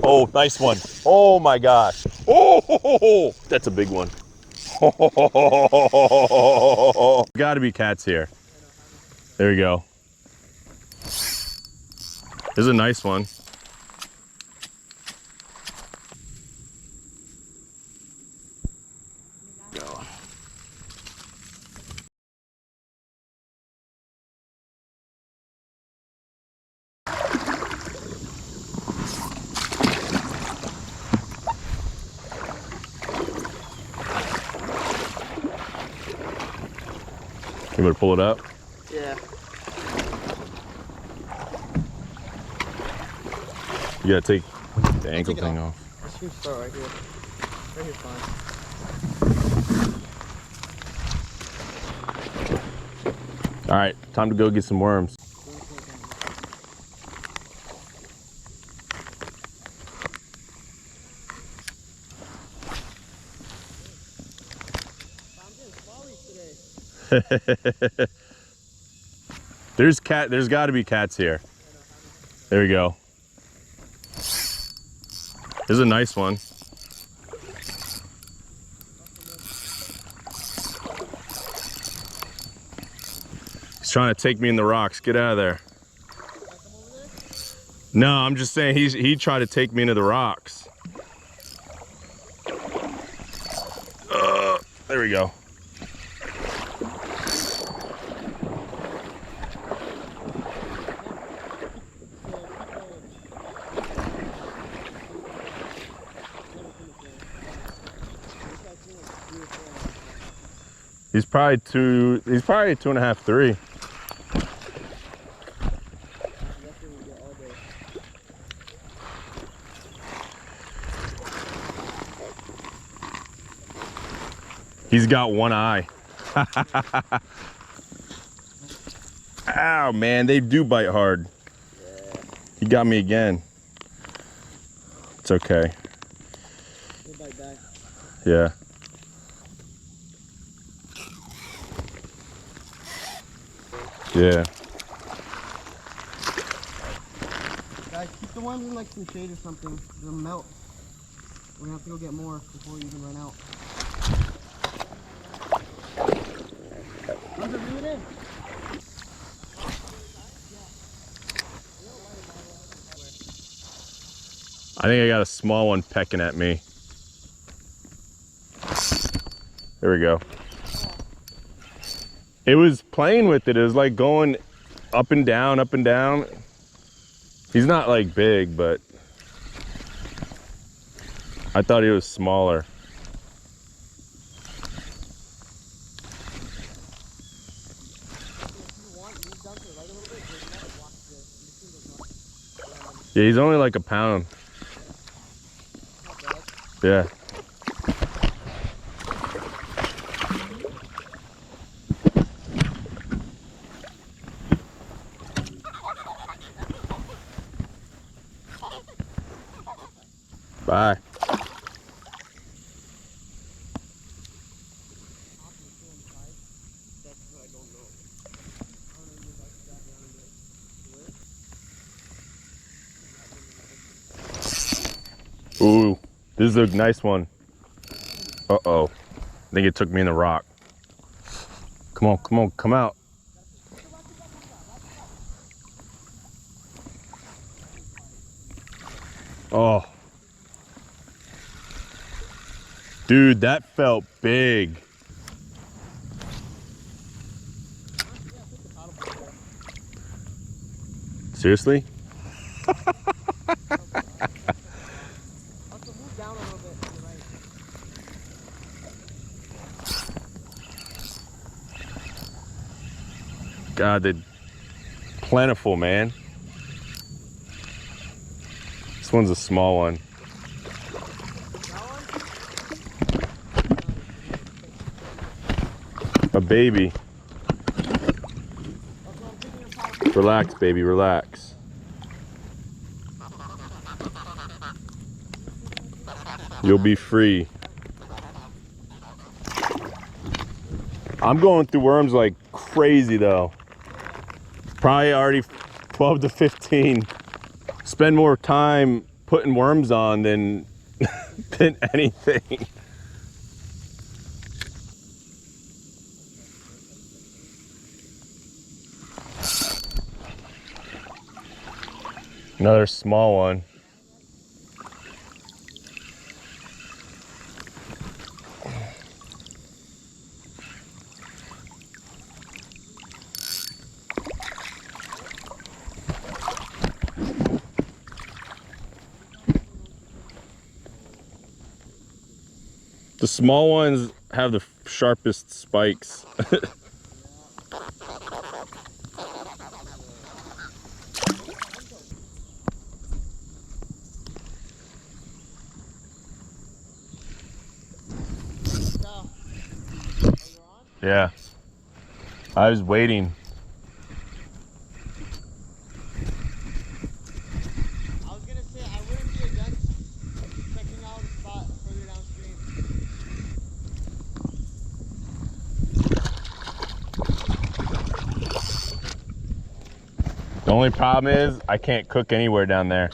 Oh, nice one. Oh my gosh. Oh, that's a big one. Gotta be cats here. There we go. This is a nice one. Go. You better pull it up. Yeah. You gotta take the ankle thing off. Let's just start right here. Right here's fine. All right, time to go get some worms. There's gotta be cats here. There we go. This is a nice one. He's trying to take me in the rocks. Get out of there. No, I'm just saying he tried to take me into the rocks. There we go. He's probably 2.5, 3. He's got one eye. Ow, man, they do bite hard. Yeah. He got me again. It's okay. He'll bite back. Yeah. Yeah. Guys, keep the ones in like some shade or something. They'll melt. We're gonna have to go get more before we even run out. Reel it in. I think I got a small one pecking at me. There we go. It was playing with it. It was like going up and down, up and down. He's not like big, but I thought he was smaller. Yeah, he's only like a pound. Yeah. Bye. Ooh, this is a nice one. Uh-oh. I think it took me in the rock. Come on, come on, come out. Oh. Dude, that felt big. Seriously? God, they're plentiful, man. This one's a small one. A baby. Relax, baby, relax. You'll be free. I'm going through worms like crazy though. Probably already 12 to 15. Spend more time putting worms on than than anything. Another small one. The small ones have the sharpest spikes. Yeah, I was waiting. I was gonna say I wouldn't be against checking out a spot further downstream. The only problem is I can't cook anywhere down there.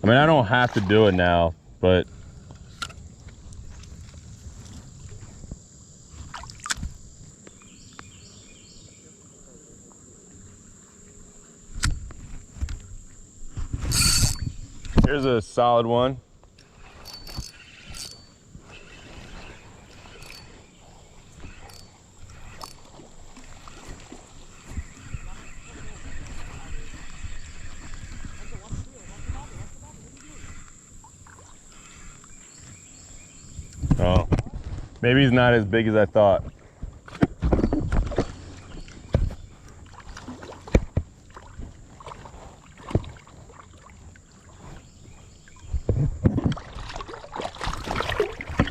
I mean, I don't have to do it now, but here's a solid one. Oh, maybe he's not as big as I thought.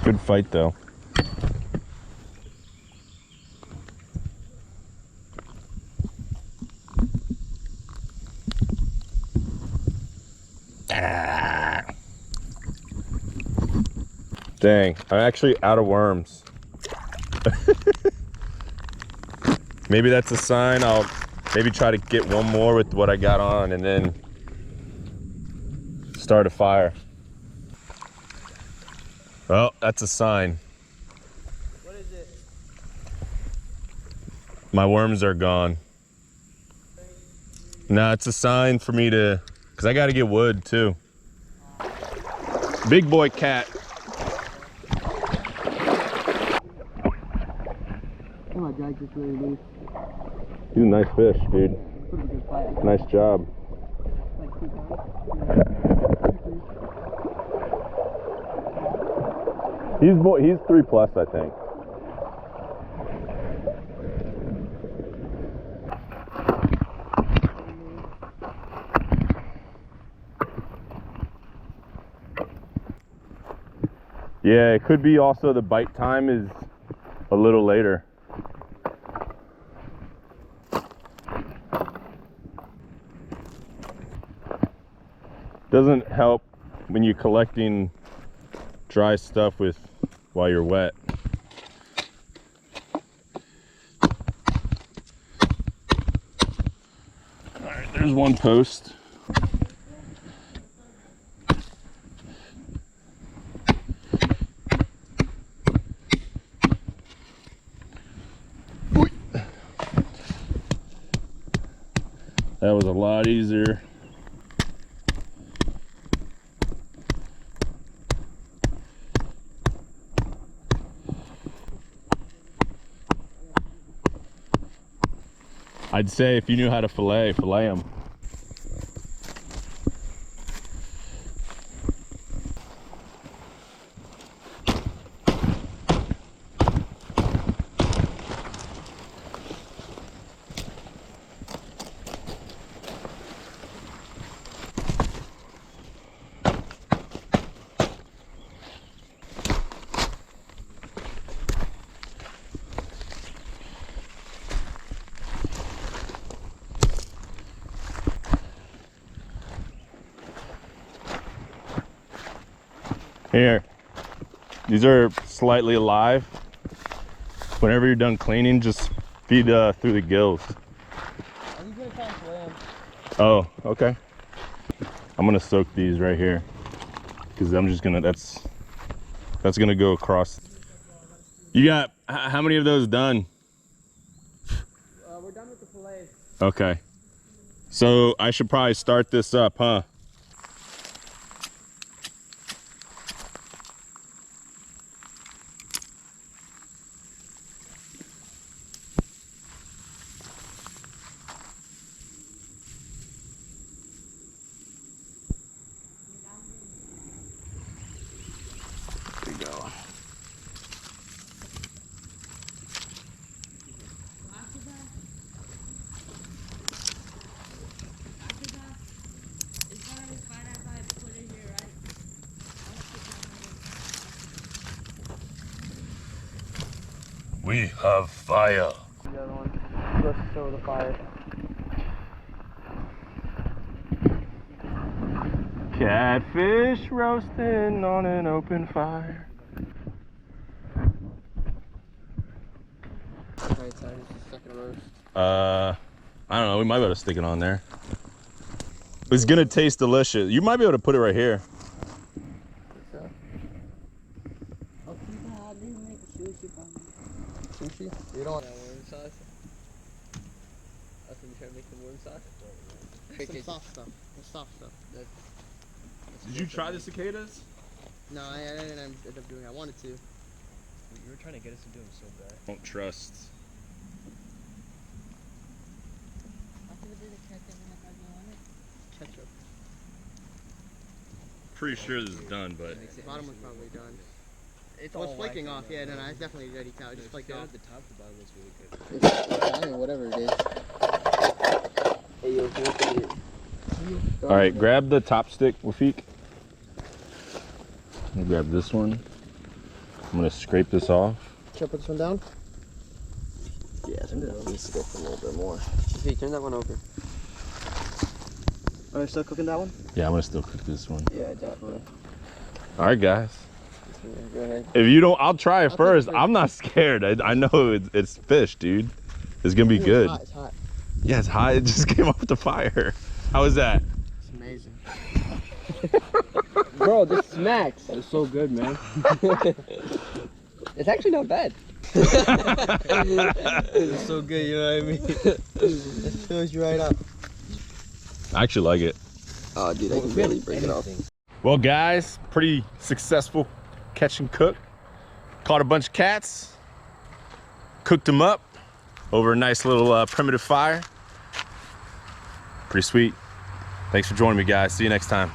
Good fight though. Dang, I'm actually out of worms. Maybe that's a sign. I'll maybe try to get one more with what I got on and then start a fire. Well, that's a sign. What is it? My worms are gone. Nah, it's a sign for me to, because I got to get wood too. Big boy cat. Oh, my drag just really loose. He's a nice fish, dude. Pretty good fight. Nice job. Like 2 pounds. He's 3+, I think. Yeah, it could be also the bite time is a little later. Doesn't help when you're collecting dry stuff with while you're wet. All right, there's one post. That was a lot easier. I'd say if you knew how to fillet them. Here, these are slightly alive. Whenever you're done cleaning, just feed through the gills. Are these Oh, okay. I'm gonna soak these right here because I'm just gonna, that's gonna go across. You got how many of those done? We're done with the fillets. Okay. So I should probably start this up, huh? There we go. We have fire. The other one. Let's show the fire. Catfish roasting on an open fire. Right side is the second roast. I don't know. We might be able to stick it on there. It's gonna taste delicious. You might be able to put it right here. Sushi? You don't want Worm sauce? That's when you try to make some worm sauce? some soft stuff. The soft stuff. Did you try the cicadas? No, I didn't end up doing it. I wanted to. You were trying to get us to do them so bad. Don't trust. Ketchup. Pretty sure this is done, but The bottom one's probably done. It's Well, all it's flaking waxy off. now. Yeah, no, it's definitely ready to out. It just flaked off. The top, the bottom looks really good. It's Italian, whatever it is. Hey, yo, can we get it? all right. Grab the top stick, Wafik. I'm gonna grab this one. I'm gonna scrape this off. Should I put this one down? Yeah, I think that needs to go for a little bit more. Hey, turn that one over. Are you still cooking that one? Yeah, I'm gonna still cook this one. Yeah, definitely. All right, guys. Go ahead. If you don't, I'll try it I'll take first. it first. I'm not scared. I know it's fish, dude. It's gonna be Ooh, good. It's hot. Yeah, it's hot. It just came off the fire. How was that? It's amazing. Bro, this smacks. It's so good, man. It's actually not bad. It's so good, you know what I mean? It fills you right up. I actually like it. Oh, dude, I can barely break it off. Well, guys, pretty successful catch and cook. Caught a bunch of cats, cooked them up over a nice little primitive fire. Pretty sweet. Thanks for joining me, guys. See you next time.